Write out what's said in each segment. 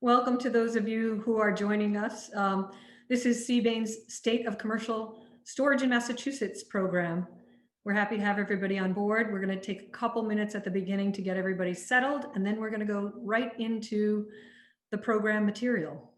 Welcome to those of you who are joining us. This is CBAN's State of Commercial Storage in Massachusetts program. We're happy to have everybody on board. We're going to take a couple minutes at the beginning to get everybody settled, and then we're going to go right into the program material.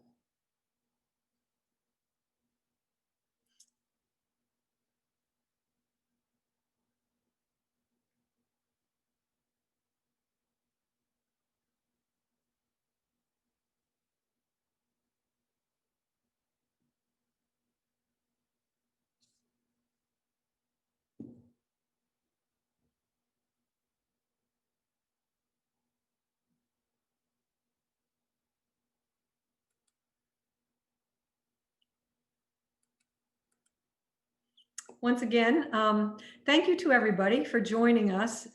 Once again, thank you to everybody for joining us.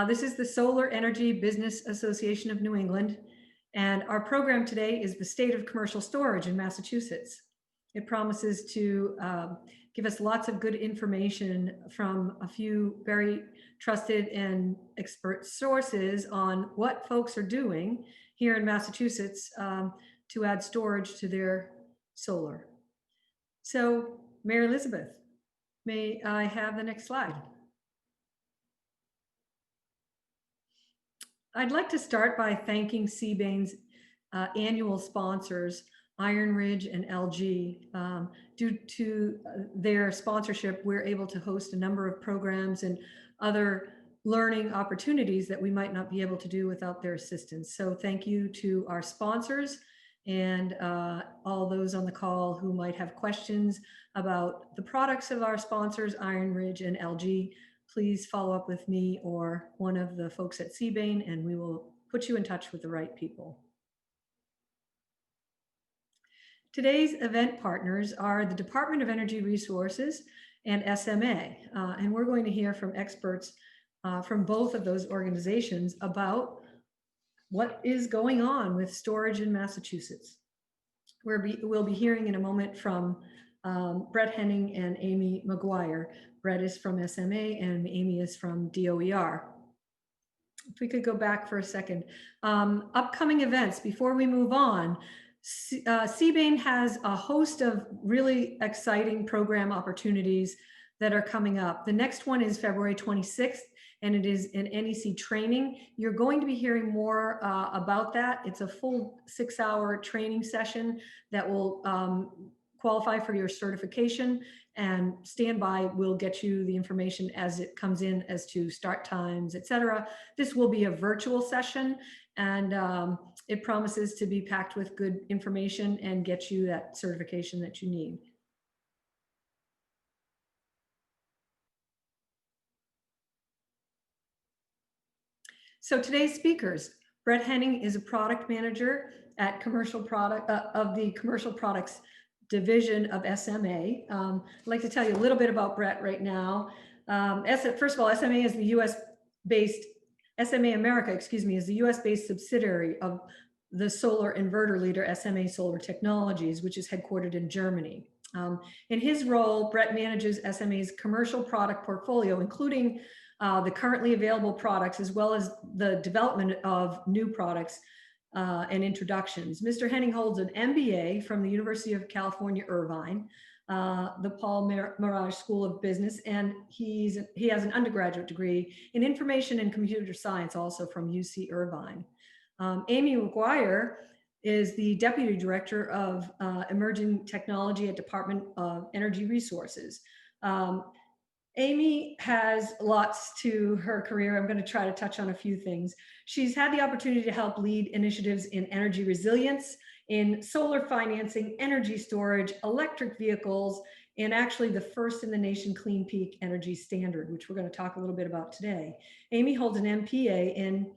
This is the Solar Energy Business Association of New England, and our program today is the State of Commercial Storage in Massachusetts. It promises to give us lots of good information from a few very trusted and expert sources on what folks are doing here in Massachusetts to add storage to their solar. So, Mary Elizabeth, may I have the next slide? I'd like to start by thanking CBAN's annual sponsors, Iron Ridge and LG. Due to their sponsorship, we're able to host a number of programs and other learning opportunities that we might not be able to do without their assistance. So thank you to our sponsors and all those on the call who might have questions about the products of our sponsors, Iron Ridge and LG. Please follow up with me or one of the folks at CBAN, and we will put you in touch with the right people. Today's event partners are the Department of Energy Resources and SMA, and we're going to hear from experts from both of those organizations about what is going on with storage in Massachusetts. We'll be hearing in a moment from Brett Henning and Amy McGuire. Brett is from SMA and Amy is from DOER. If we could go back for a second. Upcoming events, before we move on, CBAN has a host of really exciting program opportunities that are coming up. The next one is February 26th, and it is an NEC training. You're going to be hearing more about that. It's a full 6-hour training session that will qualify for your certification, and stand by. We'll get you the information as it comes in as to start times, etc. This will be a virtual session, and it promises to be packed with good information and get you that certification that you need. So today's speakers, Brett Henning is a product manager at of the Commercial Products Division of SMA. I'd like to tell you a little bit about Brett right now. First of all, SMA is the US-based, SMA America, excuse me, is the US-based subsidiary of the solar inverter leader SMA Solar Technologies, which is headquartered in Germany. In his role, Brett manages SMA's commercial product portfolio, including the currently available products, as well as the development of new products and introductions. Mr. Henning holds an MBA from the University of California, Irvine, the Paul Merage School of Business, and he has an undergraduate degree in information and computer science, also from UC Irvine. Amy McGuire is the Deputy Director of Emerging Technology at Department of Energy Resources. Amy has lots to her career. I'm going to try to touch on a few things. She's had the opportunity to help lead initiatives in energy resilience, in solar financing, energy storage, electric vehicles, and actually the first in the nation Clean Peak Energy Standard, which we're going to talk a little bit about today. Amy holds an MPA in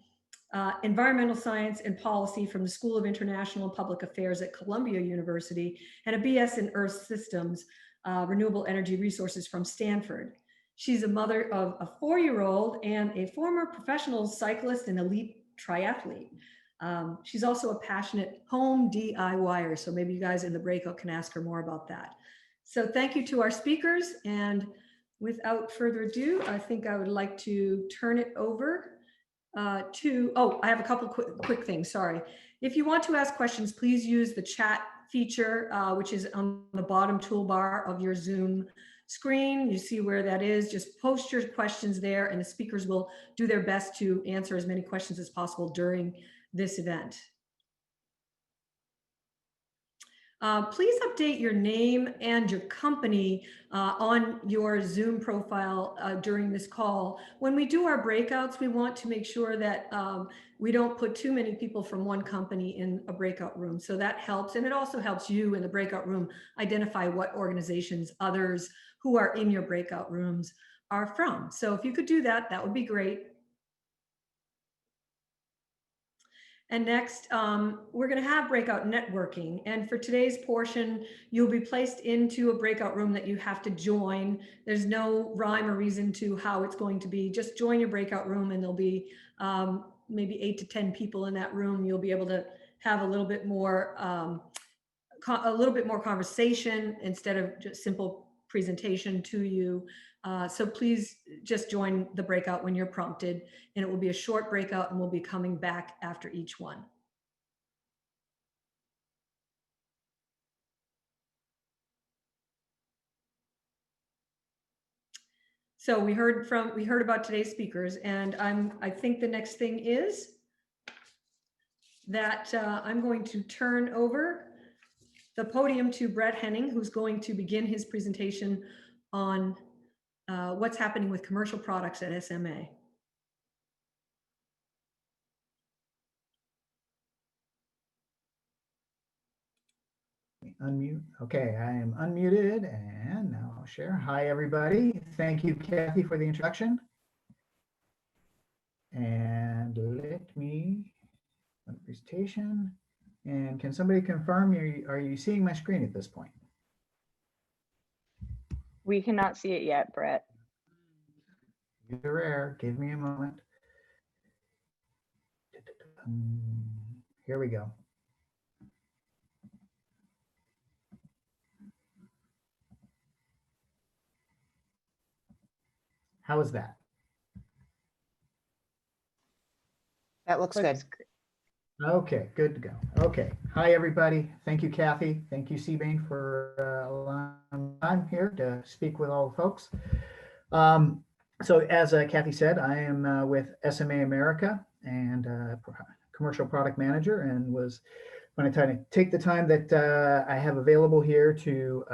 environmental science and policy from the School of International and Public Affairs at Columbia University, and a BS in Earth Systems, Renewable Energy Resources from Stanford. She's a mother of a 4-year-old and a former professional cyclist and elite triathlete. She's also a passionate home DIYer, so maybe you guys in the breakout can ask her more about that. So thank you to our speakers, and without further ado, I think I would like to turn it over I have a couple quick things, sorry. If you want to ask questions, please use the chat feature, which is on the bottom toolbar of your Zoom screen. You see where that is. Just post your questions there and the speakers will do their best to answer as many questions as possible during this event. Please update your name and your company on your Zoom profile during this call. When we do our breakouts, we want to make sure that we don't put too many people from one company in a breakout room. So that helps. And it also helps you in the breakout room identify what organizations others who are in your breakout rooms are from. So if you could do that, that would be great. And next, we're going to have breakout networking. And for today's portion, you'll be placed into a breakout room that you have to join. There's no rhyme or reason to how it's going to be. Just join your breakout room and there'll be maybe 8 to 10 people in that room. You'll be able to have a little bit more conversation instead of just simple presentation to you. So please just join the breakout when you're prompted, and it will be a short breakout and we'll be coming back after each one. So we heard about today's speakers, and I think the next thing is that I'm going to turn over the podium to Brett Henning, who's going to begin his presentation on what's happening with commercial products at SMA. Unmute. Okay, I am unmuted and now I'll share. Hi, everybody. Thank you, Kathy, for the introduction. And let me run the presentation. And can somebody confirm, are you seeing my screen at this point? We cannot see it yet, Brett. You're rare. Give me a moment. Here we go. How is that? That looks good. Okay, good to go. Okay. Hi, everybody. Thank you, Kathy. Thank you, Seabane, for allowing time here to speak with all the folks. So as Kathy said, I am with SMA America and commercial product manager, and was going to take the time that I have available here to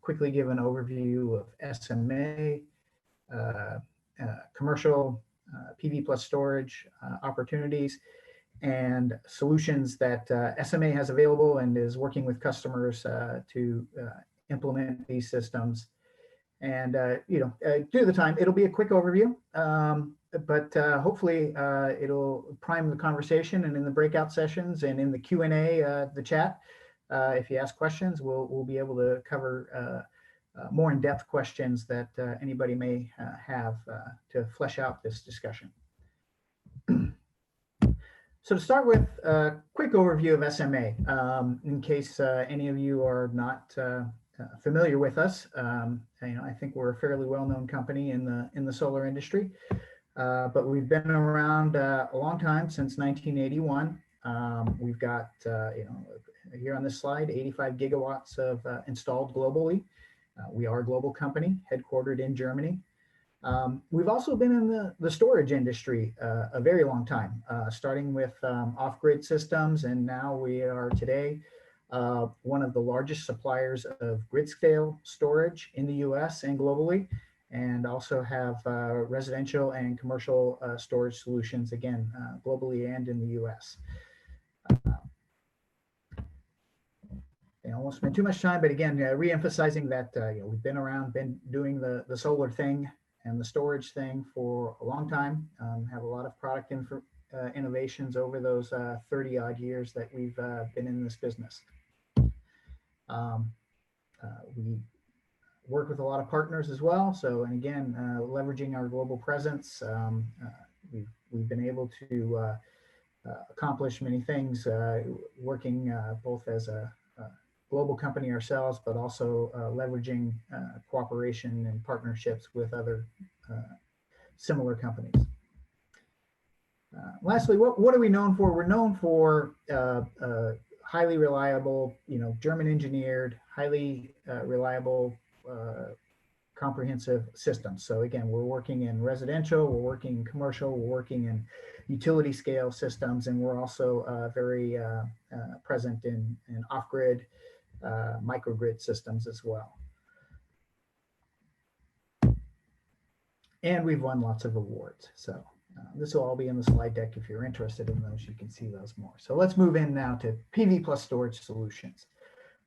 quickly give an overview of SMA, commercial PV plus storage opportunities and solutions that SMA has available and is working with customers to implement these systems. And due to the time, it'll be a quick overview, but hopefully it'll prime the conversation, and in the breakout sessions and in the Q&A, the chat, if you ask questions, we'll be able to cover more in-depth questions that anybody may have to flesh out this discussion. So to start with, a quick overview of SMA, in case any of you are not familiar with us. I think we're a fairly well-known company in the solar industry, but we've been around a long time, since 1981. We've got, here on this slide, 85 gigawatts of installed globally. We are a global company headquartered in Germany. We've also been in the storage industry a very long time, starting with off-grid systems, and now we are today one of the largest suppliers of grid-scale storage in the US and globally, and also have residential and commercial storage solutions, again, globally and in the US. I won't spend too much time, but again, re-emphasizing that we've been around, been doing the solar thing and the storage thing for a long time, have a lot of product innovations over those 30 odd years that we've been in this business. We work with a lot of partners as well. So, and again, leveraging our global presence, we've been able to accomplish many things, working both as a global company ourselves, but also leveraging cooperation and partnerships with other similar companies. Lastly, what are we known for? We're known for highly reliable, German engineered, highly reliable, comprehensive systems. So again, we're working in residential, we're working in commercial, we're working in utility scale systems, and we're also very present in off-grid, microgrid systems as well. And we've won lots of awards. So this will all be in the slide deck. If you're interested in those, you can see those more. So let's move in now to PV plus storage solutions.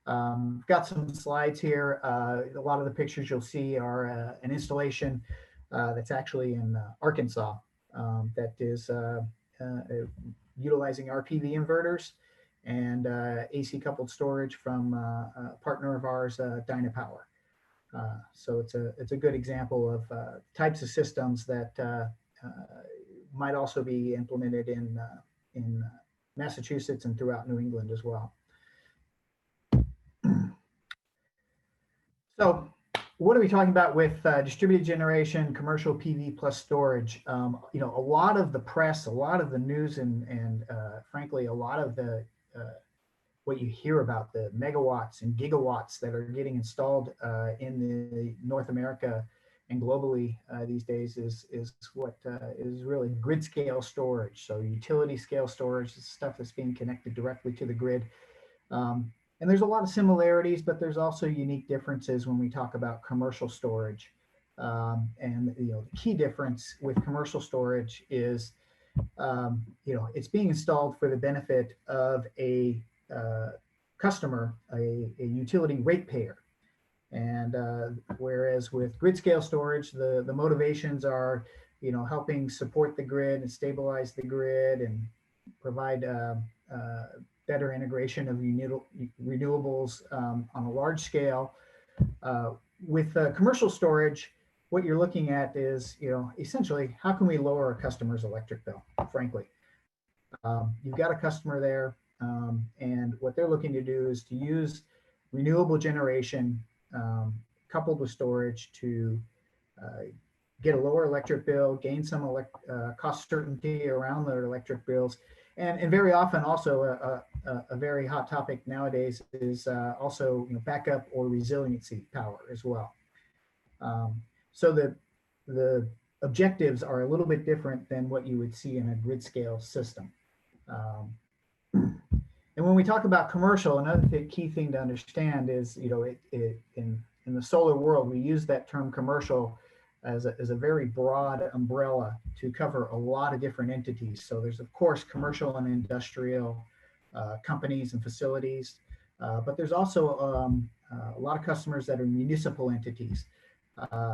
Got some slides here. A lot of the pictures you'll see are an installation that's actually in Arkansas that is utilizing our PV inverters and AC coupled storage from a partner of ours, Dynapower. So it's a good example of types of systems that might also be implemented in Massachusetts and throughout New England as well. So what are we talking about with distributed generation, commercial PV plus storage? A lot of the press, a lot of the news, and frankly, a lot of the what you hear about the megawatts and gigawatts that are getting installed in the North America and globally these days is what is really grid scale storage. So utility scale storage is stuff that's being connected directly to the grid. And there's a lot of similarities, but there's also unique differences when we talk about commercial storage. And the key difference with commercial storage is, it's being installed for the benefit of a customer, a utility ratepayer. And whereas with grid scale storage, the motivations are, helping support the grid and stabilize the grid and provide better integration of renewables on a large scale. With commercial storage, what you're looking at is, essentially, how can we lower a customer's electric bill, frankly? You've got a customer there, and what they're looking to do is to use renewable generation coupled with storage to get a lower electric bill, gain some cost certainty around their electric bills. And very often also a very hot topic nowadays is also backup or resiliency power as well. So the objectives are a little bit different than what you would see in a grid scale system. And when we talk about commercial, another key thing to understand is, in the solar world, we use that term commercial as a very broad umbrella to cover a lot of different entities. So there's, of course, commercial and industrial companies and facilities, but there's also a lot of customers that are municipal entities.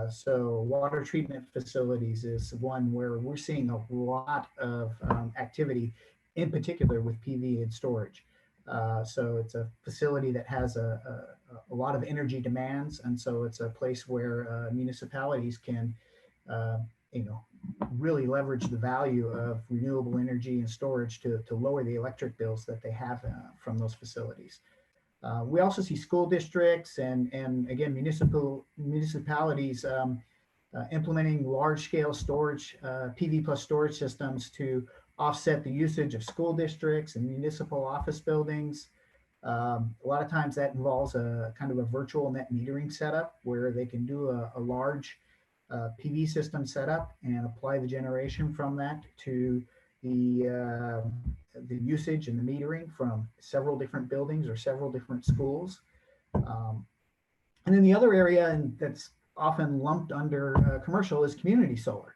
So water treatment facilities is one where we're seeing a lot of activity, in particular with PV and storage. So it's a facility that has a lot of energy demands, and so it's a place where municipalities can, really leverage the value of renewable energy and storage to lower the electric bills that they have from those facilities. We also see school districts and again municipalities implementing large-scale storage, PV plus storage systems to offset the usage of school districts and municipal office buildings. A lot of times that involves a kind of a virtual net metering setup where they can do a large PV system setup and apply the generation from that to the usage and the metering from several different buildings or several different schools. And then the other area, and that's often lumped under commercial, is community solar.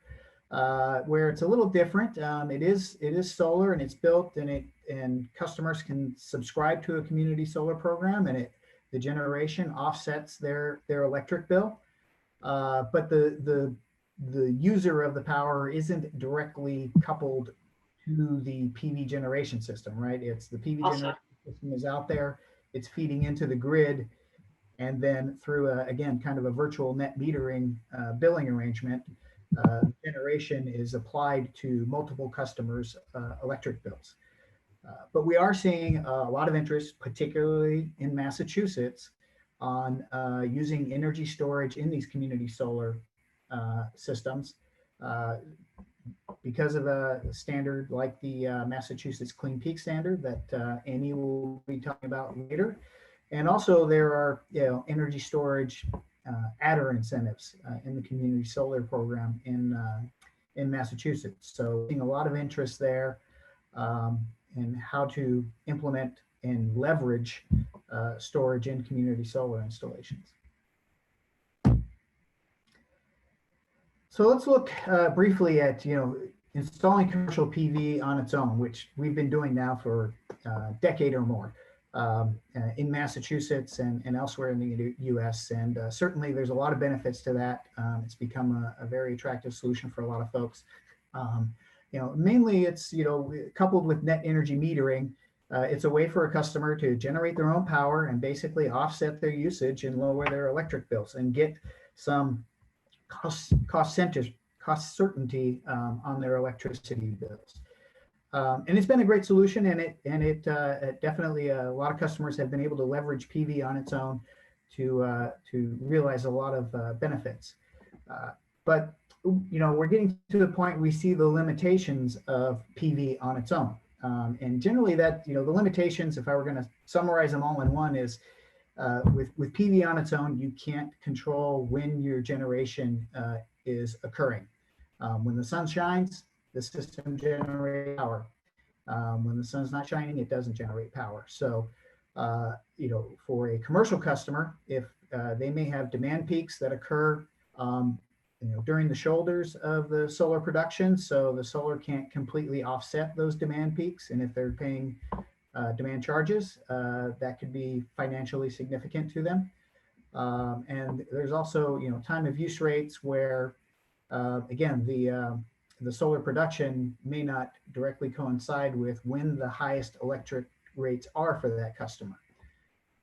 Where it's a little different. It is solar and it's built and customers can subscribe to a community solar program and the generation offsets their electric bill. But the user of the power isn't directly coupled to the PV generation system, right? It's the PV generation system is out there, it's feeding into the grid, and then through again, kind of a virtual net metering billing arrangement, generation is applied to multiple customers' electric bills. But we are seeing a lot of interest, particularly in Massachusetts, on using energy storage in these community solar systems because of a standard like the Massachusetts Clean Peak Standard that Amy will be talking about later. And also there are, energy storage adder incentives in the community solar program in Massachusetts. So seeing a lot of interest there in how to implement and leverage storage in community solar installations. So let's look briefly at, installing commercial PV on its own, which we've been doing now for a decade or more in Massachusetts and elsewhere in the US. And certainly there's a lot of benefits to that. It's become a very attractive solution for a lot of folks. Mainly it's, coupled with net energy metering, it's a way for a customer to generate their own power and basically offset their usage and lower their electric bills and get some cost certainty on their electricity bills. And it's been a great solution, and it definitely a lot of customers have been able to leverage PV on its own to realize a lot of benefits. But we're getting to the point we see the limitations of PV on its own. And generally that, the limitations, if I were going to summarize them all in one, is with PV on its own, you can't control when your generation is occurring. When the sun shines, the system generates power. When the sun's not shining, it doesn't generate power. So, for a commercial customer, if they may have demand peaks that occur, during the shoulders of the solar production, so the solar can't completely offset those demand peaks, and if they're paying demand charges, that could be financially significant to them. And there's also, time of use rates where, again, the solar production may not directly coincide with when the highest electric rates are for that customer.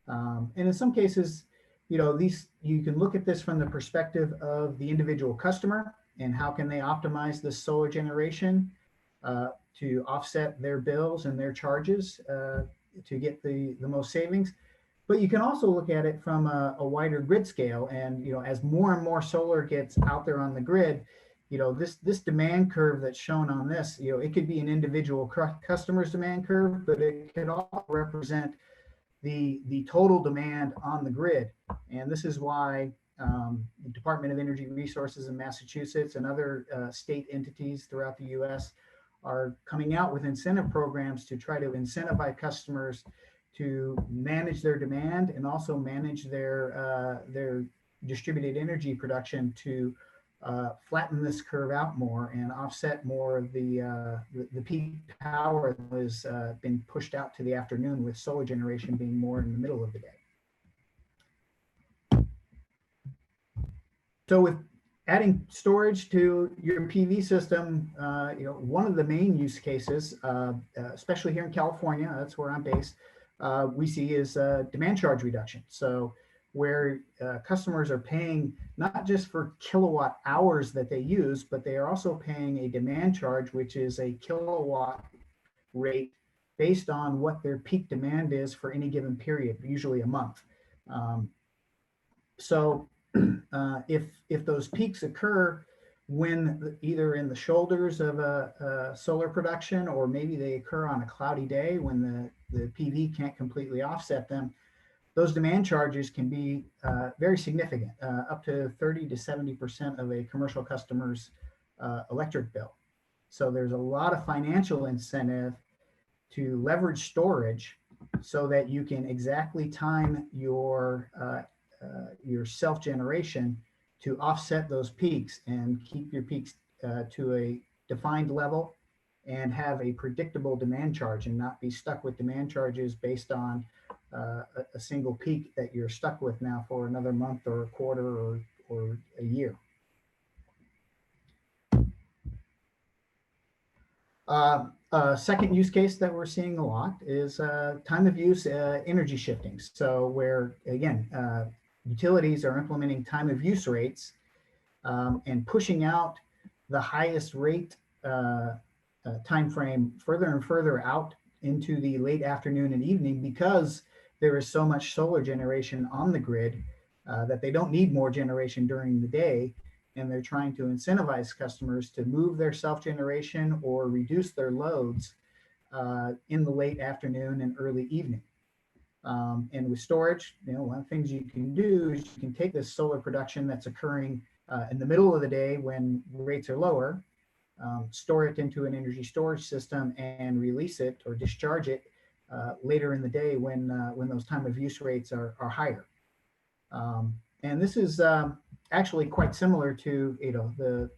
And in some cases, you can look at this from the perspective of the individual customer and how can they optimize the solar generation to offset their bills and their charges to get the most savings. But you can also look at it from a wider grid scale. And, as more and more solar gets out there on the grid, this demand curve that's shown on this, it could be an individual customer's demand curve, but it could also represent the total demand on the grid. And this is why the Department of Energy Resources in Massachusetts and other state entities throughout the US are coming out with incentive programs to try to incentivize customers to manage their demand and also manage their distributed energy production to flatten this curve out more and offset more of the peak power that was been pushed out to the afternoon, with solar generation being more in the middle of the day. So with adding storage to your PV system, one of the main use cases, especially here in California, that's where I'm based, we see is demand charge reduction. So where customers are paying not just for kilowatt hours that they use, but they are also paying a demand charge, which is a kilowatt rate based on what their peak demand is for any given period, usually a month. So if those peaks occur when either in the shoulders of a solar production, or maybe they occur on a cloudy day when the PV can't completely offset them, those demand charges can be very significant, up to 30 to 70% of a commercial customer's electric bill. So there's a lot of financial incentive to leverage storage so that you can exactly time your self-generation to offset those peaks and keep your peaks to a defined level and have a predictable demand charge, and not be stuck with demand charges based on a single peak that you're stuck with now for another month or a quarter or a year. Second use case that we're seeing a lot is time of use energy shifting. So where, again, utilities are implementing time of use rates and pushing out the highest rate time frame further and further out into the late afternoon and evening, because there is so much solar generation on the grid that they don't need more generation during the day. and they're trying to incentivize customers to move their self-generation or reduce their loads in the late afternoon and early evening. And with storage, one of the things you can do is you can take this solar production that's occurring in the middle of the day when rates are lower, store it into an energy storage system and release it or discharge it later in the day when those time of use rates are higher. And this is actually quite similar to, I don't know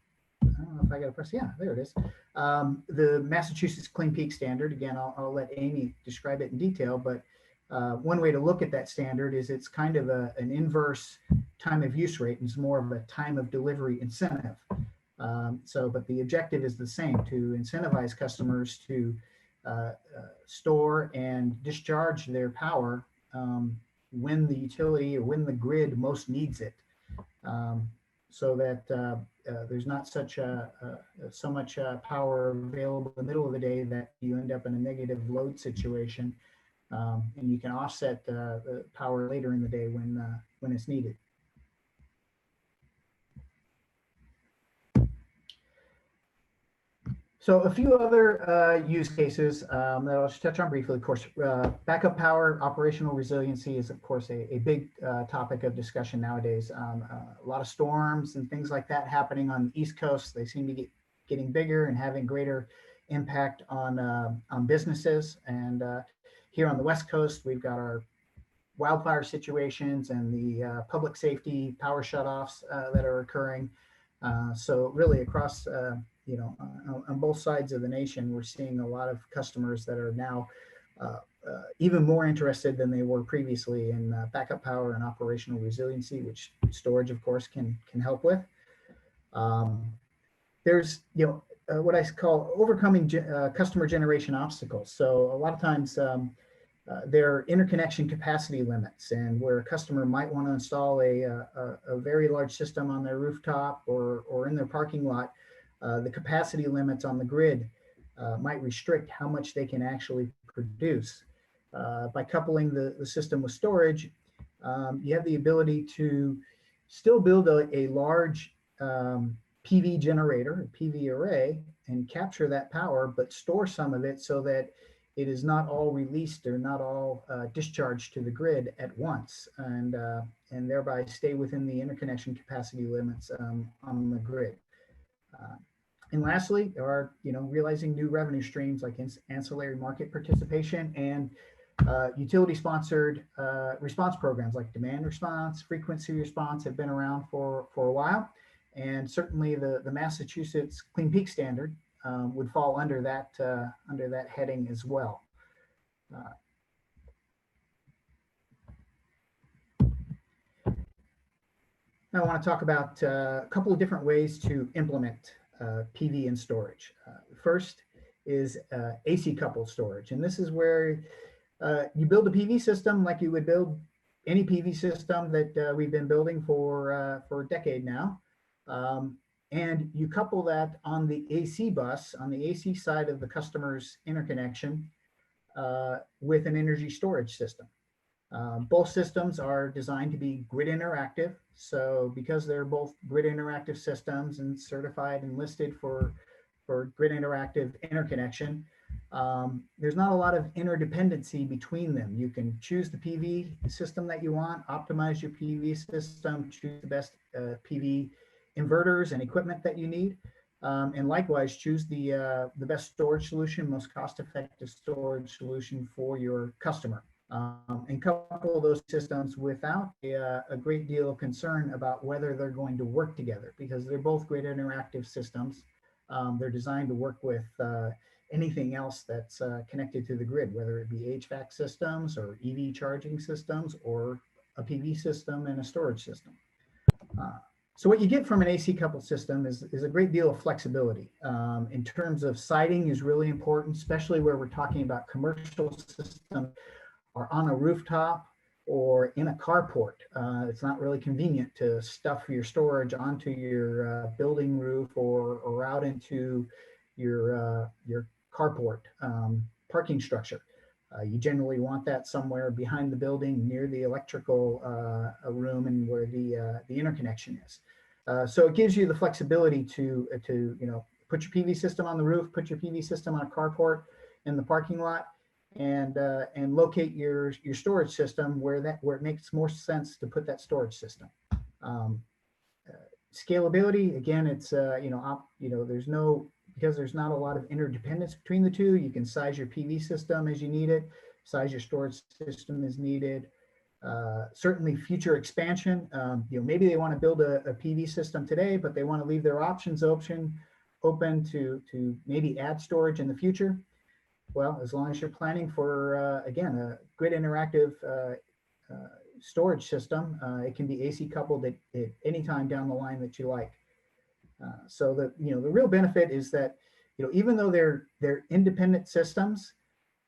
if I got to press, yeah, there it is. The Massachusetts Clean Peak Standard. Again, I'll let Amy describe it in detail, but one way to look at that standard is it's kind of an inverse time of use rate, and it's more of a time of delivery incentive. But the objective is the same, to incentivize customers to store and discharge their power when the utility or when the grid most needs it, so that there's not so much power available in the middle of the day that you end up in a negative load situation, and you can offset the power later in the day when it's needed. So a few other use cases that I'll just touch on briefly. Of course, backup power, operational resiliency is, of course, a big topic of discussion nowadays. A lot of storms and things like that happening on the East Coast. They seem to be getting bigger and having greater impact on businesses. And here on the West Coast, we've got our wildfire situations and the public safety power shutoffs that are occurring. So really across on both sides of the nation, we're seeing a lot of customers that are now even more interested than they were previously in backup power and operational resiliency, which storage, of course, can help with. There's what I call overcoming customer generation obstacles. So a lot of times there are interconnection capacity limits, and where a customer might want to install a very large system on their rooftop or in their parking lot. The capacity limits on the grid might restrict how much they can actually produce. By coupling the system with storage, you have the ability to still build a large PV generator, a PV array, and capture that power, but store some of it so that it is not all released or not all discharged to the grid at once, and thereby stay within the interconnection capacity limits on the grid. And lastly, there are realizing new revenue streams like ancillary market participation and utility-sponsored response programs like demand response, frequency response have been around for a while, and certainly the Massachusetts Clean Peak Standard would fall under that heading as well. Now I want to talk about a couple of different ways to implement PV and storage. First is AC coupled storage, and this is where you build a PV system like you would build any PV system that we've been building for a decade now, and you couple that on the AC bus, on the AC side of the customer's interconnection, with an energy storage system. Both systems are designed to be grid interactive. So because they're both grid interactive systems and certified and listed for grid interactive interconnection, there's not a lot of interdependency between them. You can choose the PV system that you want, optimize your PV system, choose the best PV inverters and equipment that you need, and likewise choose the best storage solution, most cost-effective storage solution for your customer. And couple those systems without a great deal of concern about whether they're going to work together, because they're both grid interactive systems. They're designed to work with anything else that's connected to the grid, whether it be HVAC systems or EV charging systems or a PV system and a storage system. So what you get from an AC coupled system is a great deal of flexibility. In terms of siting is really important, especially where we're talking about commercial systems or on a rooftop or in a carport. It's not really convenient to stuff your storage onto your building roof or out into your carport parking structure. You generally want that somewhere behind the building near the electrical room and where the interconnection is. So it gives you the flexibility to put your PV system on the roof, put your PV system on a carport in the parking lot, and locate your storage system where it makes more sense to put that storage system. Um, Scalability, again, it's because there's not a lot of interdependence between the two. You can size your PV system as you need it, size your storage system as needed. Certainly future expansion, maybe they want to build a PV system today, but they want to leave their options open to maybe add storage in the future. Well, as long as you're planning for, again, a grid interactive storage system, it can be AC coupled at any time down the line that you like. So the real benefit is that, even though they're independent systems,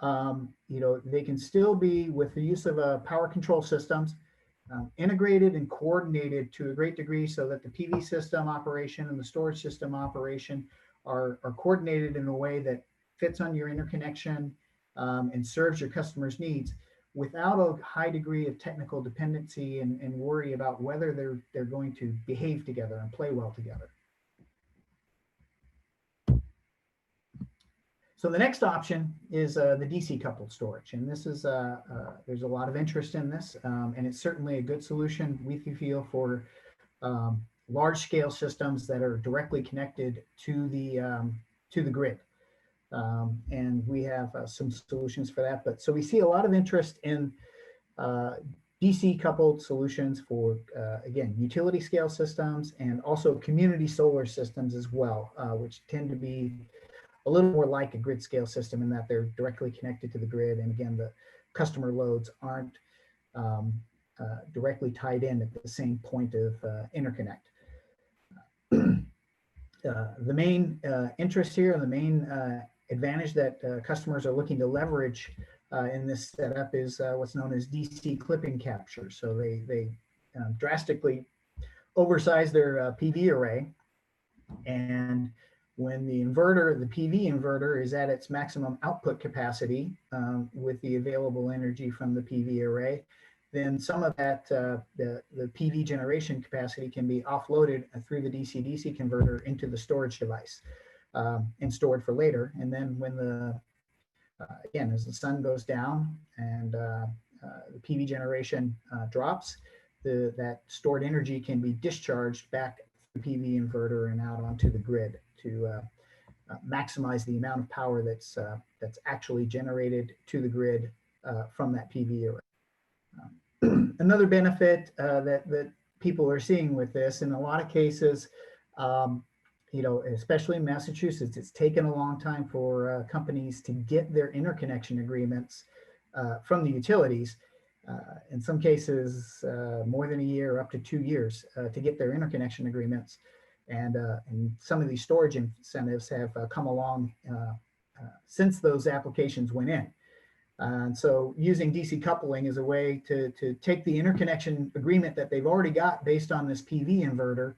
they can still be, with the use of power control systems, integrated and coordinated to a great degree, so that the PV system operation and the storage system operation are coordinated in a way that fits on your interconnection and serves your customers' needs without a high degree of technical dependency and worry about whether they're going to behave together and play well together. So the next option is the DC coupled storage, and this is there's a lot of interest in this, and it's certainly a good solution, we feel, for large scale systems that are directly connected to the grid. And we have some solutions for that. But so we see a lot of interest in DC coupled solutions for, again, utility scale systems and also community solar systems as well, which tend to be a little more like a grid scale system in that they're directly connected to the grid. And again, the customer loads aren't directly tied in at the same point of interconnect. The main interest here and the main advantage that customers are looking to leverage in this setup is what's known as DC clipping capture. So they drastically oversize their PV array, and when the PV inverter is at its maximum output capacity with the available energy from the PV array, then some of that, the PV generation capacity can be offloaded through the DC-DC converter into the storage device and stored for later. And then when again, as the sun goes down and the PV generation drops, that stored energy can be discharged back to the PV inverter and out onto the grid to maximize the amount of power that's actually generated to the grid from that PV array. Another benefit that people are seeing with this, in a lot of cases, especially in Massachusetts, it's taken a long time for companies to get their interconnection agreements from the utilities. In some cases, more than a year, up to 2 years, to get their interconnection agreements. And some of these storage incentives have come along since those applications went in. And so using DC coupling is a way to take the interconnection agreement that they've already got based on this PV inverter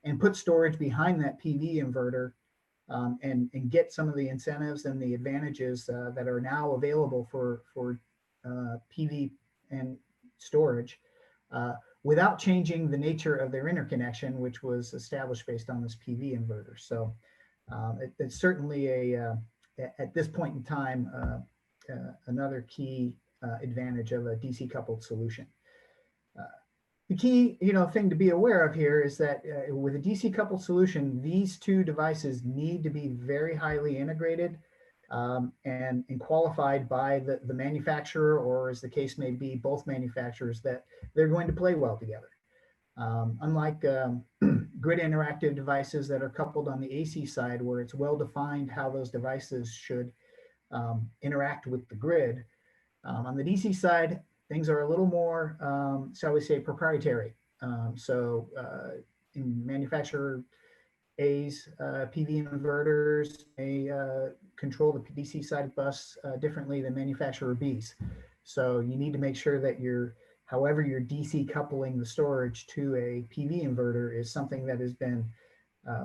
and put storage behind that PV inverter and get some of the incentives and the advantages that are now available for PV and storage without changing the nature of their interconnection, which was established based on this PV inverter. So it's certainly at this point in time, another key advantage of a DC coupled solution. The key thing to be aware of here is that with a DC coupled solution, these two devices need to be very highly integrated and qualified by the manufacturer, or as the case may be, both manufacturers, that they're going to play well together. Unlike grid interactive devices that are coupled on the AC side, where it's well defined how those devices should interact with the grid, on the DC side, things are a little more, shall we say, proprietary. So in manufacturer A's PV inverters may control the DC side bus differently than manufacturer B's. So you need to make sure that however you're DC coupling the storage to a PV inverter is something that has been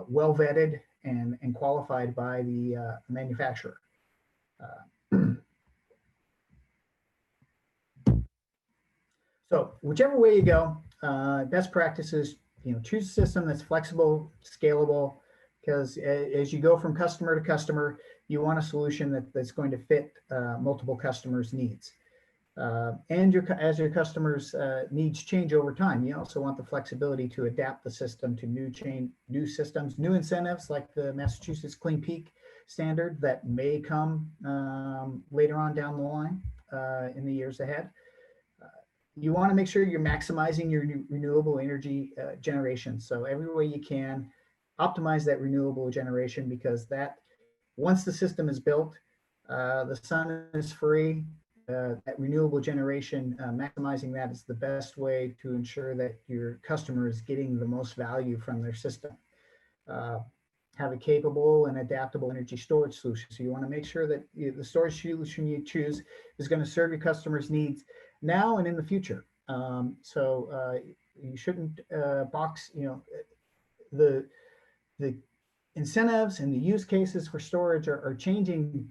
well vetted and qualified by the manufacturer. So whichever way you go, best practices choose a system that's flexible, scalable, because as you go from customer to customer, you want a solution that's going to fit multiple customers' needs. And as your customers' needs change over time, you also want the flexibility to adapt the system to new systems, new incentives like the Massachusetts Clean Peak standard that may come later on down the line in the years ahead. You want to make sure you're maximizing your renewable energy generation. So every way you can, optimize that renewable generation, because that once the system is built, the sun is free. That renewable generation, maximizing that is the best way to ensure that your customer is getting the most value from their system. Have a capable and adaptable energy storage solution. So you want to make sure that the storage solution you choose is going to serve your customers' needs now and in the future. You shouldn't box, the incentives and the use cases for storage are changing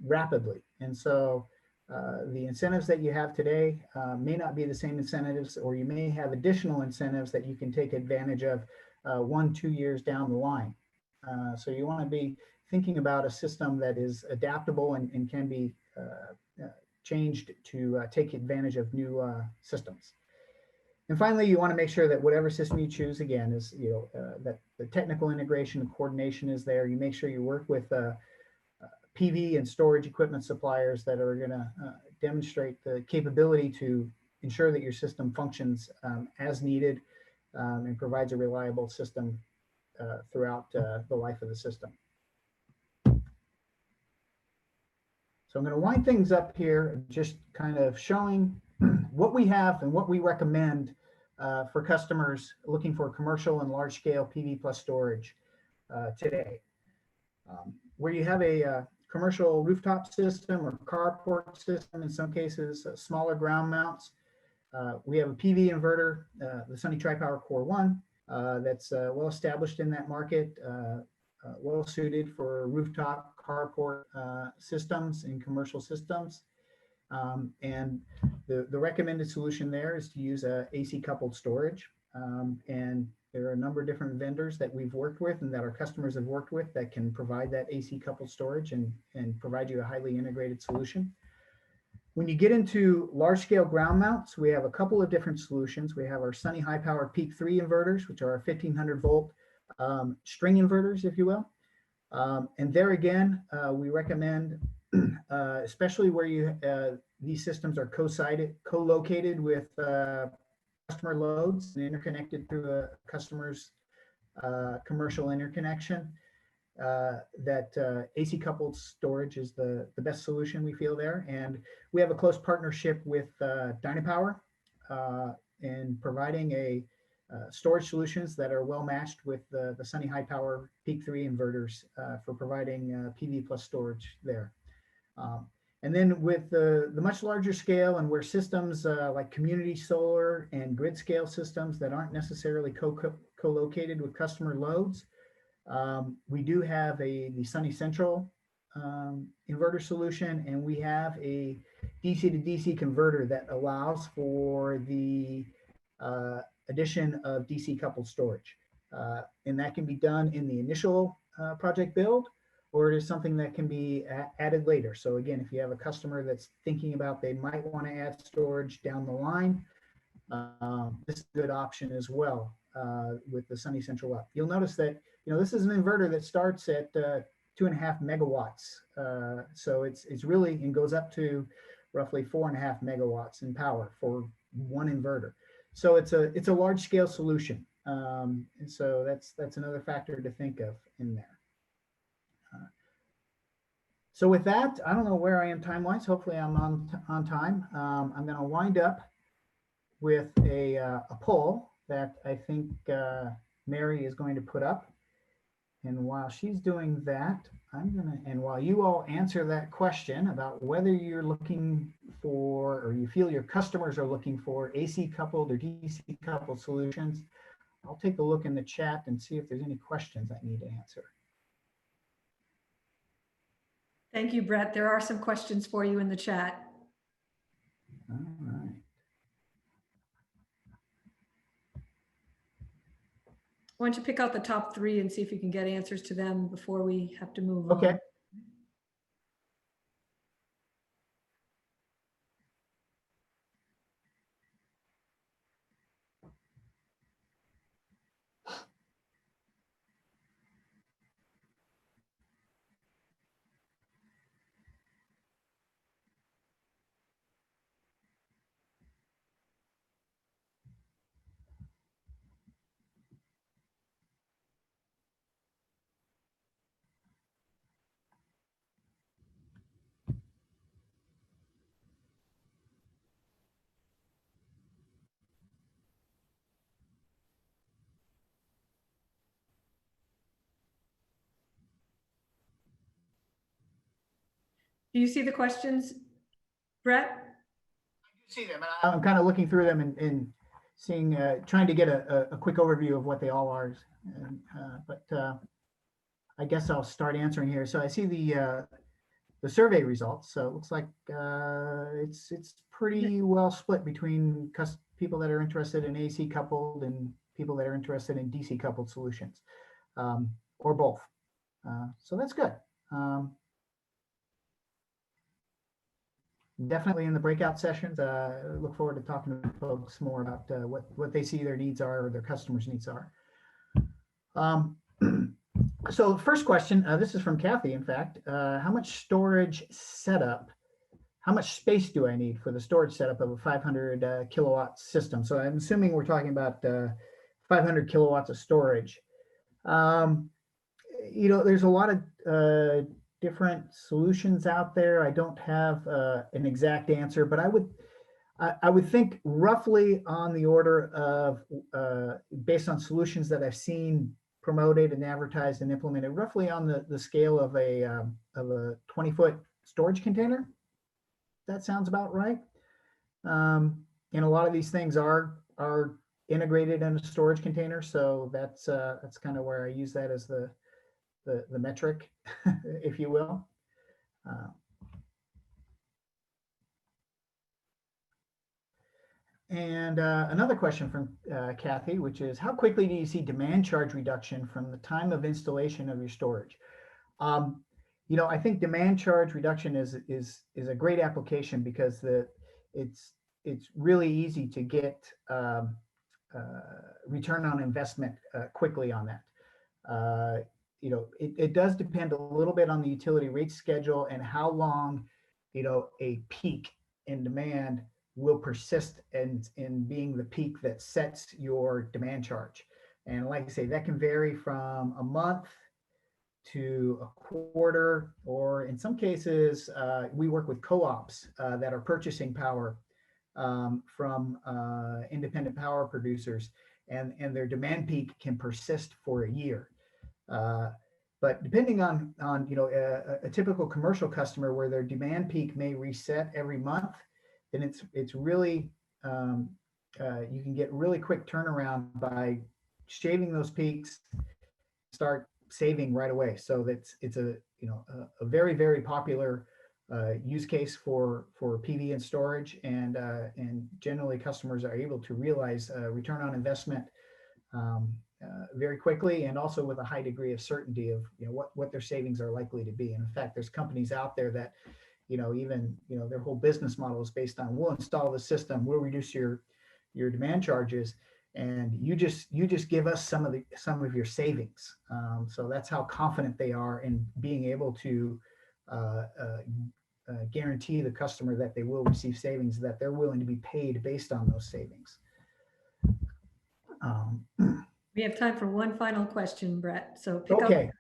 rapidly. And so the incentives that you have today may not be the same incentives, or you may have additional incentives that you can take advantage of 1-2 years down the line. So you want to be thinking about a system that is adaptable and can be changed to take advantage of new systems. And finally, you want to make sure that whatever system you choose, again, is that the technical integration and coordination is there. You make sure you work with PV and storage equipment suppliers that are going to demonstrate the capability to ensure that your system functions as needed and provides a reliable system throughout the life of the system. So I'm going to wind things up here, just kind of showing what we have and what we recommend for customers looking for commercial and large-scale PV plus storage today. Where you have a commercial rooftop system or carport system, in some cases, smaller ground mounts, we have a PV inverter, the Sunny Tripower Core 1, that's well established in that market, well suited for rooftop carport systems and commercial systems. And the recommended solution there is to use a AC coupled storage. And there are a number of different vendors that we've worked with and that our customers have worked with that can provide that AC coupled storage and provide you a highly integrated solution. When you get into large scale ground mounts, we have a couple of different solutions. We have our Sunny High Power Peak 3 inverters, which are our 1500 volt string inverters, if you will. And there again, we recommend, especially where these systems are co-located with customer loads and interconnected through a customer's commercial interconnection, that AC coupled storage is the best solution we feel there. And we have a close partnership with Dynapower in providing storage solutions that are well matched with the Sunny High Power Peak 3 inverters for providing PV plus storage there. And then with the much larger scale and where systems like community solar and grid scale systems that aren't necessarily co-located with customer loads, we do have the Sunny Central inverter solution, and we have a DC to DC converter that allows for the addition of DC coupled storage. And that can be done in the initial project build, or it is something that can be added later. So again, if you have a customer that's thinking about they might want to add storage down the line, this is a good option as well with the Sunny Central Up. You'll notice that this is an inverter that starts at 2.5 megawatts. So it's really, and goes up to roughly 4.5 megawatts in power for one inverter. So it's a large scale solution. And so that's another factor to think of in there. So with that, I don't know where I am time-wise. Hopefully I'm on time. I'm going to wind up with a poll that I think Mary is going to put up. And while she's doing that, and while you all answer that question about whether you're looking for, or you feel your customers are looking for AC coupled or DC coupled solutions, I'll take a look in the chat and see if there's any questions I need to answer. Thank you, Brett. There are some questions for you in the chat. All right. Why don't you pick out the top three and see if you can get answers to them before we have to move on? Okay. Do you see the questions, Brett? See them, and I'm kind of looking through them and seeing, trying to get a quick overview of what they all are. But I guess I'll start answering here. So I see the survey results. So it looks like it's pretty well split between people that are interested in AC coupled and people that are interested in DC coupled solutions, or both. So that's good. Definitely in the breakout sessions, look forward to talking to folks more about what they see their needs are or their customers' needs are. So first question, this is from Kathy, in fact. How much storage setup, how much space do I need for the storage setup of a 500 kilowatt system? So I'm assuming we're talking about 500 kilowatts of storage. There's a lot of different solutions out there. I don't have an exact answer, but I would think roughly on the order of, based on solutions that I've seen promoted and advertised and implemented, roughly on the scale of a 20-foot storage container. That sounds about right. And a lot of these things are integrated in a storage container, so that's kind of where I use that as the metric, if you will. And another question from Kathy, which is, how quickly do you see demand charge reduction from the time of installation of your storage? I think demand charge reduction is a great application because it's really easy to get return on investment quickly on that. It does depend a little bit on the utility rate schedule and how long, a peak in demand will persist in being the peak that sets your demand charge. And like I say, that can vary from a month to a quarter, or in some cases, we work with co-ops that are purchasing power from independent power producers, and their demand peak can persist for a year. But depending on a typical commercial customer where their demand peak may reset every month, then it's really you can get really quick turnaround by shaving those peaks, start saving right away. So it's a very, very popular use case for PV and storage, and generally customers are able to realize return on investment very quickly, and also with a high degree of certainty of what their savings are likely to be. And in fact, there's companies out there that even their whole business model is based on, we'll install the system, we'll reduce your demand charges, and you just give us some of your savings. So that's how confident they are in being able to guarantee the customer that they will receive savings, that they're willing to be paid based on those savings. We have time for one final question, Brett. So pick Okay.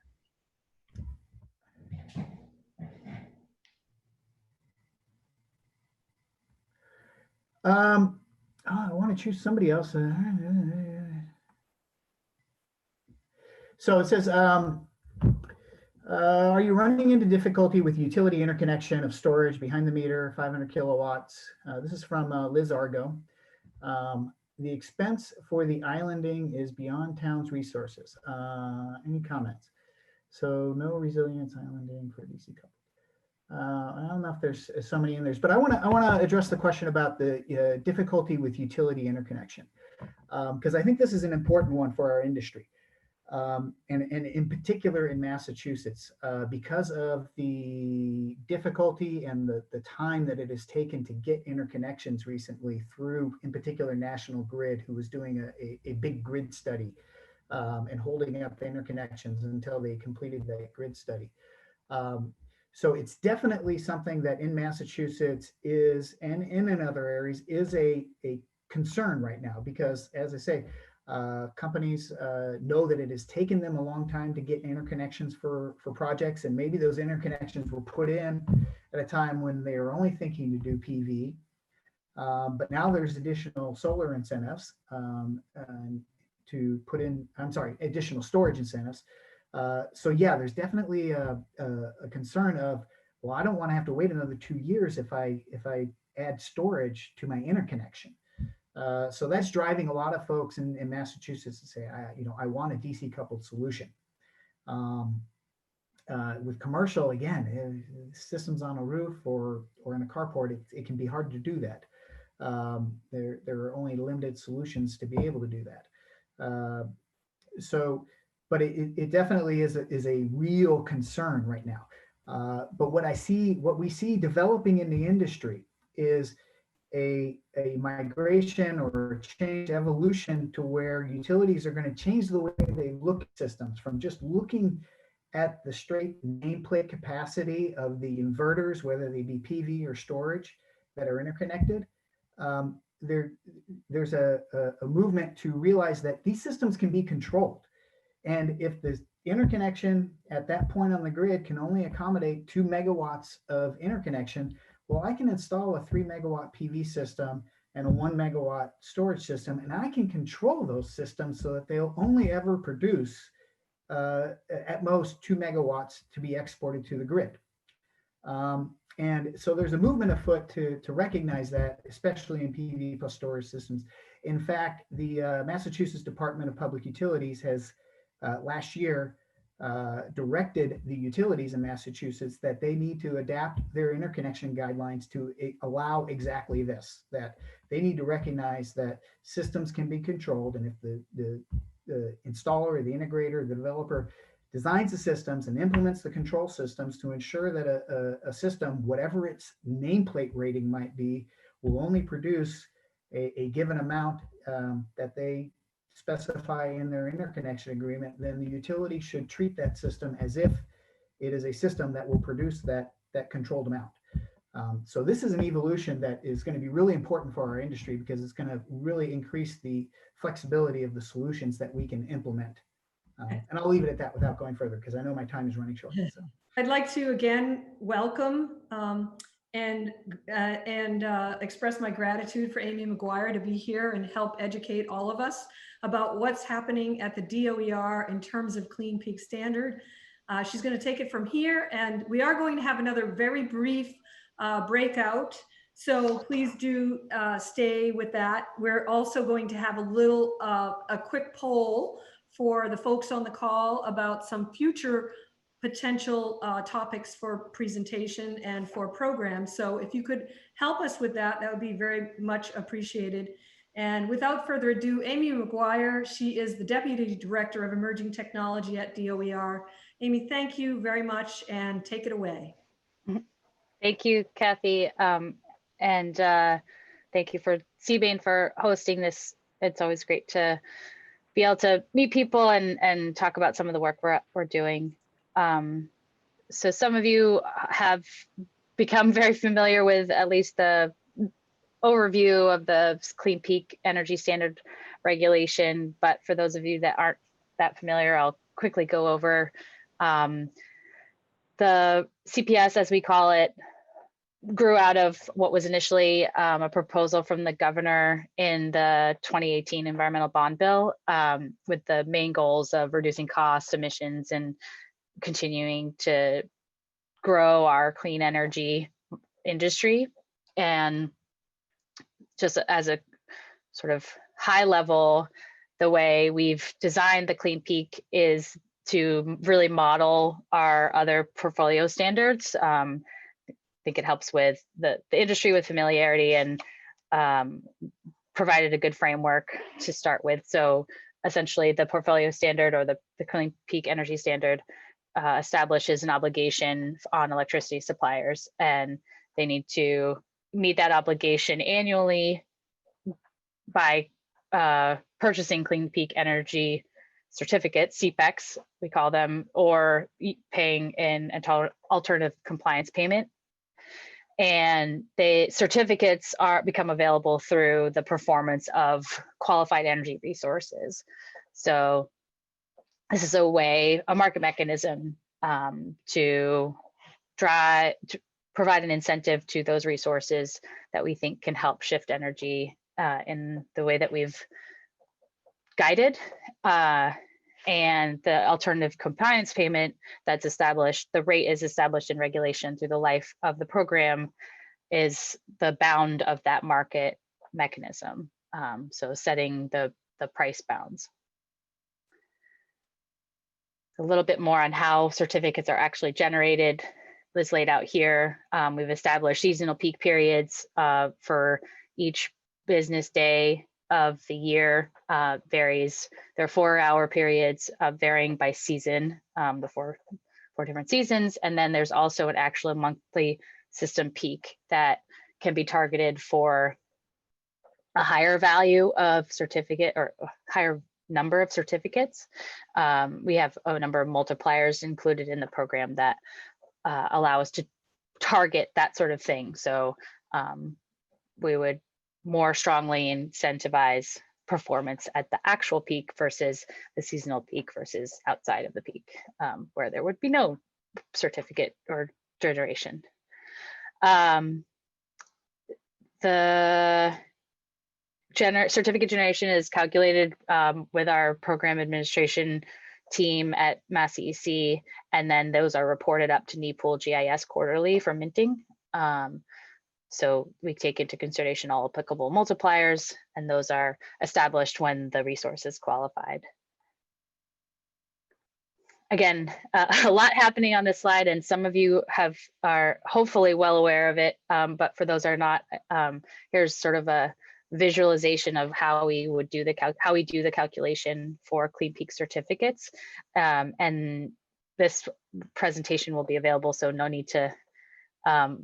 up. I want to choose somebody else. So it says, are you running into difficulty with utility interconnection of storage behind the meter, 500 kilowatts? This is from Liz Argo. The expense for the islanding is beyond town's resources. Any comments? So no resilience islanding for DC couple. I don't know if there's so many in there, but I want to address the question about the difficulty with utility interconnection, because I think this is an important one for our industry. and in particular in Massachusetts, because of the difficulty and the time that it has taken to get interconnections recently through, in particular, National Grid, who was doing a big grid study and holding up the interconnections until they completed that grid study. So it's definitely something that in Massachusetts is, and in other areas, is a concern right now, because as I say, companies know that it has taken them a long time to get interconnections for projects, and maybe those interconnections were put in at a time when they were only thinking to do PV. But now there's additional solar incentives to put in, additional storage incentives. So yeah, there's definitely a concern of, well, I don't want to have to wait another 2 years if I add storage to my interconnection. So that's driving a lot of folks in Massachusetts to say, I want a DC coupled solution. With commercial, again, systems on a roof or in a carport, it can be hard to do that. There are only limited solutions to be able to do that. But it definitely is a real concern right now. But what we see developing in the industry is a migration or a change, evolution to where utilities are going to change the way they look at systems, from just looking at the straight nameplate capacity of the inverters, whether they be PV or storage that are interconnected. There's a movement to realize that these systems can be controlled. And if the interconnection at that point on the grid can only accommodate 2 megawatts of interconnection, well, I can install a 3 megawatt PV system and a 1 megawatt storage system, and I can control those systems so that they'll only ever produce at most 2 megawatts to be exported to the grid. And so there's a movement afoot to recognize that, especially in PV plus storage systems. In fact, the Massachusetts Department of Public Utilities has last year directed the utilities in Massachusetts that they need to adapt their interconnection guidelines to allow exactly this, that they need to recognize that systems can be controlled, and if the installer or the integrator, the developer designs the systems and implements the control systems to ensure that a system, whatever its nameplate rating might be, will only produce a given amount that they specify in their interconnection agreement, then the utility should treat that system as if it is a system that will produce that controlled amount. So this is an evolution that is going to be really important for our industry, because it's going to really increase the flexibility of the solutions that we can implement. And I'll leave it at that without going further, because I know my time is running short. So. I'd like to again welcome and express my gratitude for Amy McGuire to be here and help educate all of us about what's happening at the DOER in terms of Clean Peak Standard. She's going to take it from here, and we are going to have another very brief breakout. So please do stay with that. We're also going to have a quick poll for the folks on the call about some future potential topics for presentation and for programs. So if you could help us with that, that would be very much appreciated. And without further ado, Amy McGuire, she is the Deputy Director of Emerging Technology at DOER. Amy, thank you very much, and take it away. Thank you, Kathy. And thank you for CBAIN for hosting this. It's always great to be able to meet people and talk about some of the work we're doing. So some of you have become very familiar with at least the overview of the Clean Peak Energy Standard regulation, but for those of you that aren't that familiar, I'll quickly go over the CPS, as we call it, grew out of what was initially a proposal from the governor in the 2018 environmental bond bill, with the main goals of reducing costs, emissions, and continuing to grow our clean energy industry. And just as a sort of high level, the way we've designed the Clean Peak is to really model our other portfolio standards. I think it helps with the industry with familiarity, and provided a good framework to start with. So essentially the portfolio standard, or the Clean Peak Energy Standard, establishes an obligation on electricity suppliers, and they need to meet that obligation annually by purchasing Clean Peak Energy certificates, CPECs, we call them, or paying an alternative compliance payment. And the certificates become available through the performance of qualified energy resources. So this is a market mechanism to provide an incentive to those resources that we think can help shift energy in the way that we've guided. And the alternative compliance payment that's established, the rate is established in regulation through the life of the program, is the bound of that market mechanism. So setting the price bounds. A little bit more on how certificates are actually generated is laid out here. We've established seasonal peak periods for each business day of the year. Varies. There are 4-hour periods varying by season, the four different seasons. And then there's also an actual monthly system peak that can be targeted for a higher value of certificate, or a higher number of certificates. We have a number of multipliers included in the program that allow us to target that sort of thing. So we would more strongly incentivize performance at the actual peak versus the seasonal peak versus outside of the peak, where there would be no certificate or generation. The certificate generation is calculated with our program administration team at Mass EC, and then those are reported up to NEPOOL GIS quarterly for minting. So we take into consideration all applicable multipliers, and those are established when the resource is qualified. Again, a lot happening on this slide, and some of you are hopefully well aware of it, but for those who are not, here's sort of a visualization of how we would do the calculation for Clean Peak certificates. And this presentation will be available, so no need to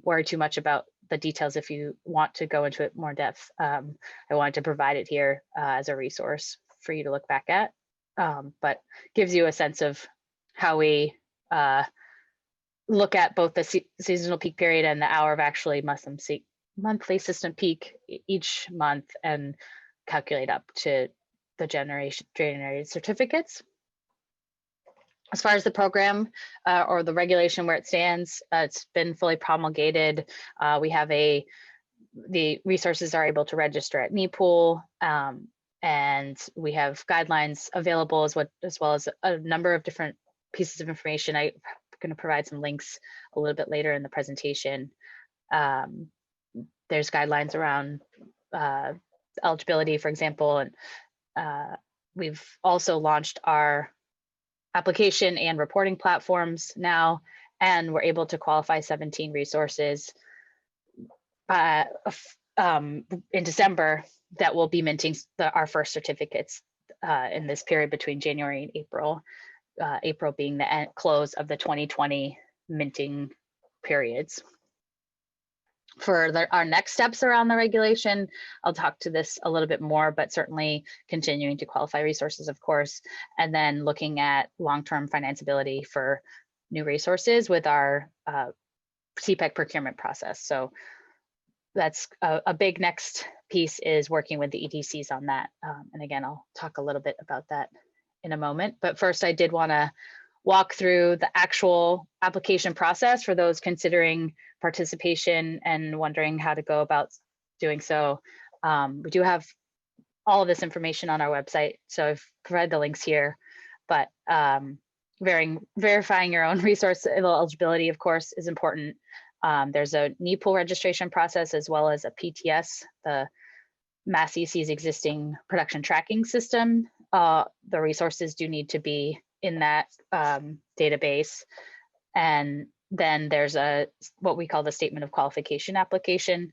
worry too much about the details if you want to go into it more depth. I wanted to provide it here as a resource for you to look back at, but gives you a sense of how we look at both the seasonal peak period and the hour of actually monthly system peak each month, and calculate up to the generated certificates. As far as the program or the regulation where it stands, it's been fully promulgated. We have the resources are able to register at NEPOOL, and we have guidelines available as well as a number of different pieces of information. I'm going to provide some links a little bit later in the presentation. There's guidelines around eligibility, for example, and we've also launched our application and reporting platforms now, and we're able to qualify 17 resources in December that will be minting our first certificates in this period between January and April. April being the close of the 2020 minting periods. For our next steps around the regulation, I'll talk to this a little bit more, but certainly continuing to qualify resources, of course, and then looking at long-term financeability for new resources with our CPEC procurement process. So that's a big next piece, is working with the EDCs on that. And again, I'll talk a little bit about that in a moment. But first, I did want to walk through the actual application process for those considering participation and wondering how to go about doing so. We do have all of this information on our website, so I've provided the links here, but verifying your own resource eligibility, of course, is important. There's a NEPOOL registration process as well as a PTS, the Mass EC's existing production tracking system. The resources do need to be in that database. And then there's what we call the statement of qualification application,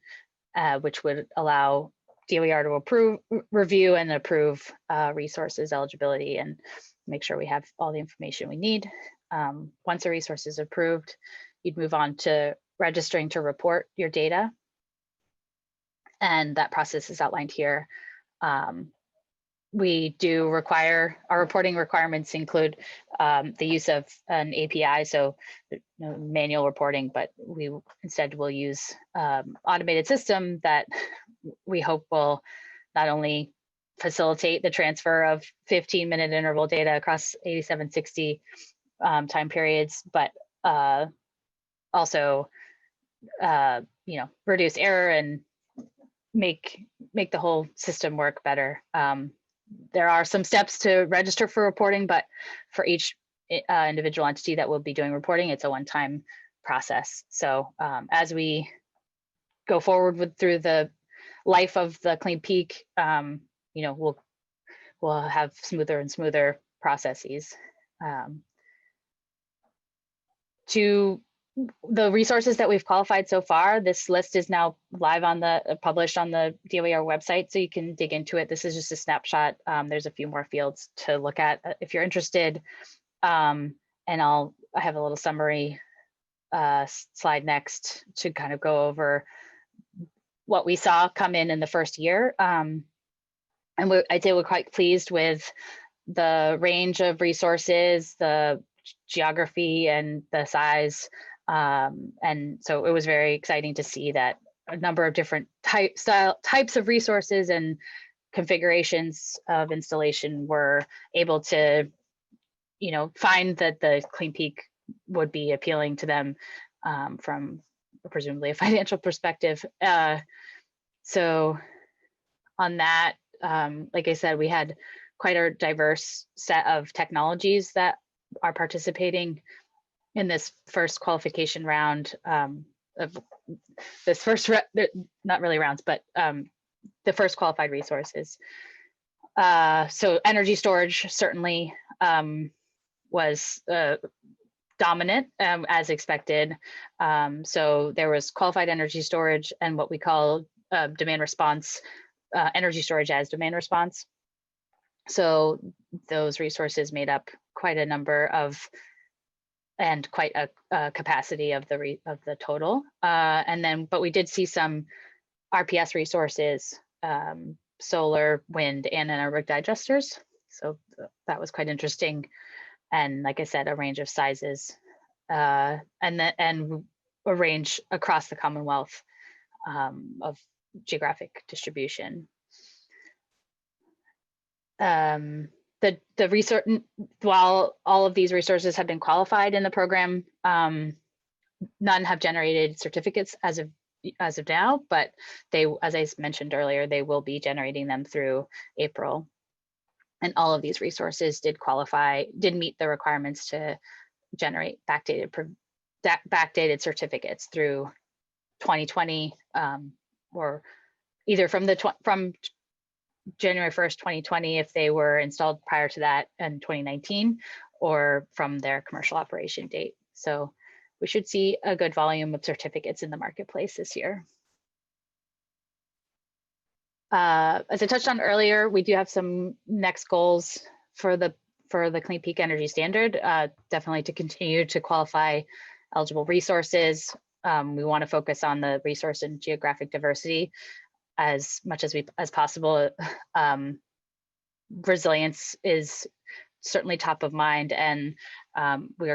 which would allow DOER to review and approve resources eligibility and make sure we have all the information we need. Once a resource is approved, you'd move on to registering to report your data. And that process is outlined here. We do require, our reporting requirements include the use of an API, so manual reporting, but we instead will use automated system that we hope will not only facilitate the transfer of 15-minute interval data across 8760 time periods, but also reduce error and make the whole system work better. There are some steps to register for reporting, but for each individual entity that will be doing reporting, it's a one-time process. So as we go forward through the life of the Clean Peak, we'll have smoother and smoother processes. To the resources that we've qualified so far, this list is now live on published on the DOER website, so you can dig into it. This is just a snapshot. There's a few more fields to look at if you're interested. And I have a little summary slide next to kind of go over what we saw come in the first year. And I'd say we're quite pleased with the range of resources, the geography and the size. And so it was very exciting to see that a number of different types of resources and configurations of installation were able to, find that the Clean Peak would be appealing to them from presumably a financial perspective. So on that, like I said, we had quite a diverse set of technologies that are participating in this first qualification round of this first, not really rounds, but the first qualified resources. So energy storage certainly was dominant as expected. So there was qualified energy storage and what we call demand response, energy storage as demand response. So those resources made up quite a number of and quite a capacity of the total. But we did see some RPS resources, solar, wind, and anaerobic digesters. So that was quite interesting. And like I said, a range of sizes and a range across the Commonwealth of geographic distribution. The research, while all of these resources have been qualified in the program, none have generated certificates as of now, but they, as I mentioned earlier, they will be generating them through April. And all of these resources did meet the requirements to generate backdated certificates through 2020, or either from January 1st, 2020, if they were installed prior to that in 2019, or from their commercial operation date. So we should see a good volume of certificates in the marketplace this year. As I touched on earlier, we do have some next goals for the Clean Peak Energy Standard, definitely to continue to qualify eligible resources. We want to focus on the resource and geographic diversity as much as possible. Resilience is certainly top of mind, and we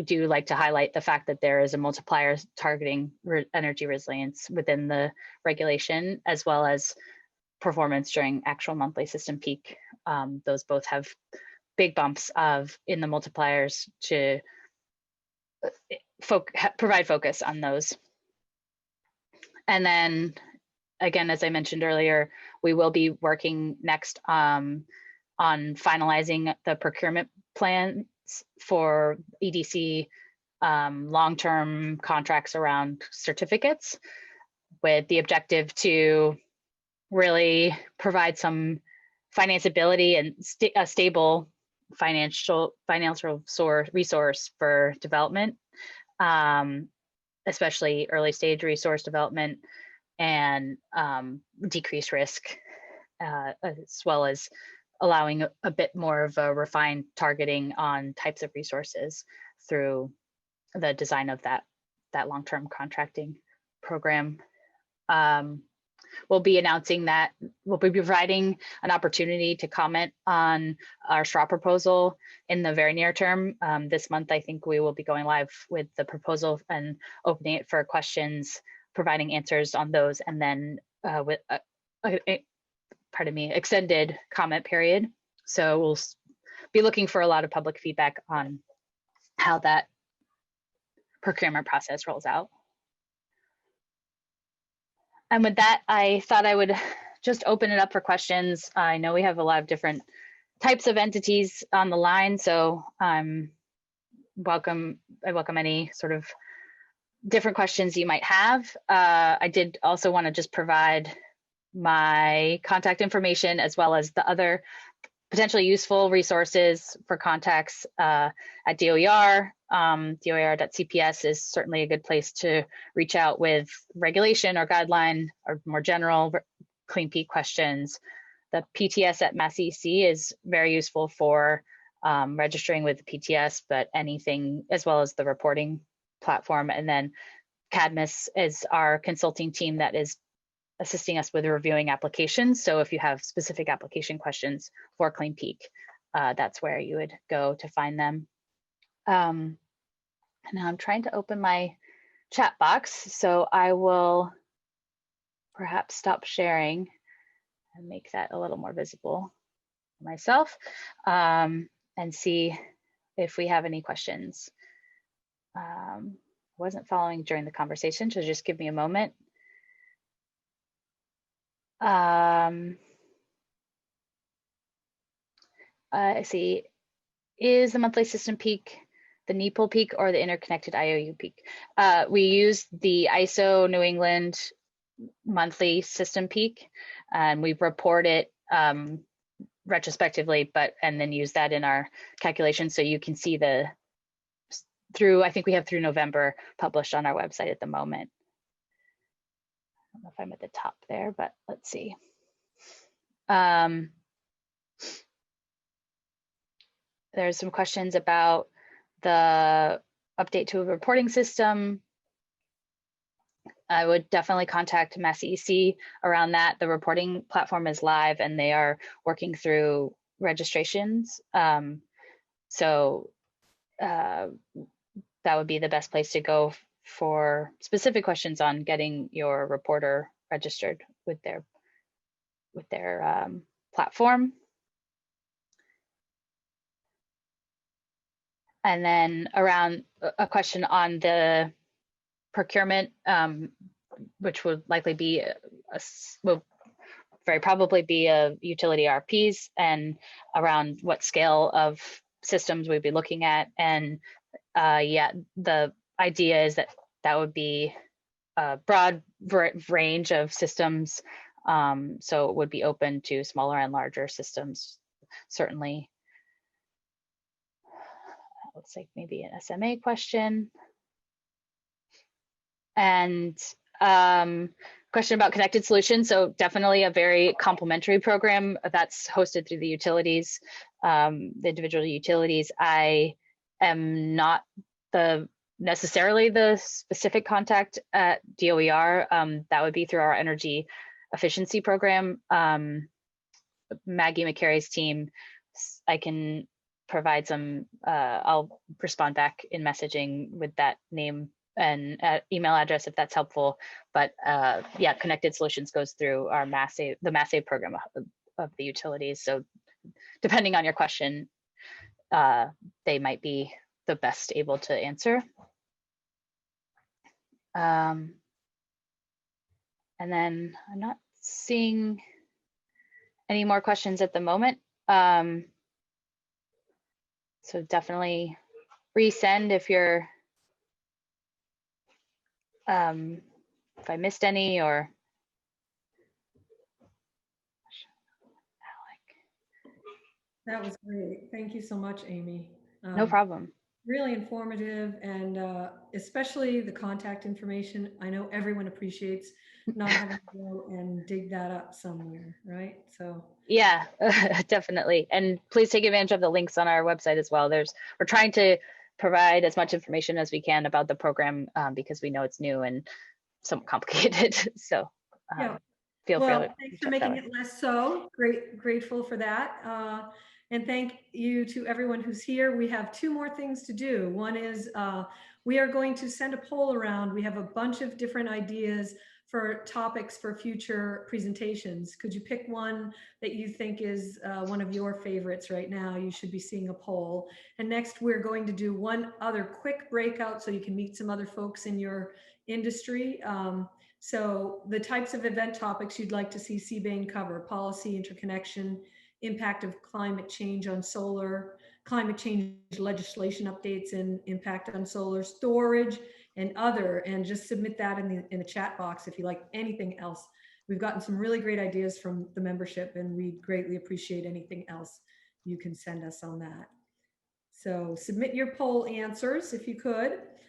do like to highlight the fact that there is a multiplier targeting energy resilience within the regulation, as well as performance during actual monthly system peak. Those both have big bumps in the multipliers to provide focus on those. And then again, as I mentioned earlier, we will be working next on finalizing the procurement plans for EDC long-term contracts around certificates, with the objective to really provide some financeability and a stable financial resource for development, especially early stage resource development, and decrease risk, as well as allowing a bit more of a refined targeting on types of resources through the design of that long-term contracting program. We'll be announcing that we'll be providing an opportunity to comment on our straw proposal in the very near term. This month, I think we will be going live with the proposal and opening it for questions, providing answers on those, and then with extended comment period. So we'll be looking for a lot of public feedback on how that procurement process rolls out. And with that, I thought I would just open it up for questions. I know we have a lot of different types of entities on the line, so I welcome any sort of different questions you might have. I did also want to just provide my contact information as well as the other potentially useful resources for contacts at DOER. DOER.cps is certainly a good place to reach out with regulation or guideline or more general Clean Peak questions. The PTS at MassEC is very useful for registering with the PTS, but anything as well as the reporting platform. And then CADMIS is our consulting team that is assisting us with reviewing applications. So if you have specific application questions for Clean Peak, that's where you would go to find them. And now I'm trying to open my chat box, so I will perhaps stop sharing and make that a little more visible myself, and see if we have any questions. Wasn't following during the conversation, so just give me a moment. I see, is the monthly system peak the NEPL peak or the interconnected IOU peak? We use the ISO New England monthly system peak, and we report it retrospectively, and then use that in our calculation. So you can see I think we have through November published on our website at the moment. I don't know if I'm at the top there, but let's see. There's some questions about the update to a reporting system. I would definitely contact MassEC around that. The reporting platform is live and they are working through registrations. So that would be the best place to go for specific questions on getting your reporter registered with their platform. And then around a question on the procurement, which would likely be will very probably be a utility RPs, and around what scale of systems we'd be looking at. And yeah, the idea is that would be a broad range of systems. So it would be open to smaller and larger systems, certainly. Looks like maybe an SMA question. And question about connected solutions. So definitely a very complementary program that's hosted through the utilities, the individual utilities. I am not necessarily the specific contact at DOER. That would be through our energy efficiency program. Maggie McCary's team, I can provide some, I'll respond back in messaging with that name and email address if that's helpful. But yeah, Connected Solutions goes through our the MassSave program of the utilities. So depending on your question, they might be the best able to answer. And then I'm not seeing any more questions at the moment. So definitely resend if you're, if I missed any or. That was great. Thank you so much, Amy. No problem. really informative, and especially the contact information. I know everyone appreciates not having to go and dig that up somewhere, right? So, Yeah, definitely. And please take advantage of the links on our website as well. We're trying to provide as much information as we can about the program because we know it's new and somewhat complicated. So yeah. feel free Well, to thanks for check that making way. it less so. Grateful for that. And thank you to everyone who's here. We have two more things to do. One is we are going to send a poll around. We have a bunch of different ideas for topics for future presentations. Could you pick one that you think is one of your favorites right now? You should be seeing a poll. And next, we're going to do one other quick breakout so you can meet some other folks in your industry. So the types of event topics you'd like to see CBANE cover: policy, interconnection, impact of climate change on solar, climate change legislation updates and impact on solar, storage, and other. And just submit that in the chat box if you like anything else. We've gotten some really great ideas from the membership, and we greatly appreciate anything else you can send us on that. So submit your poll answers if you could.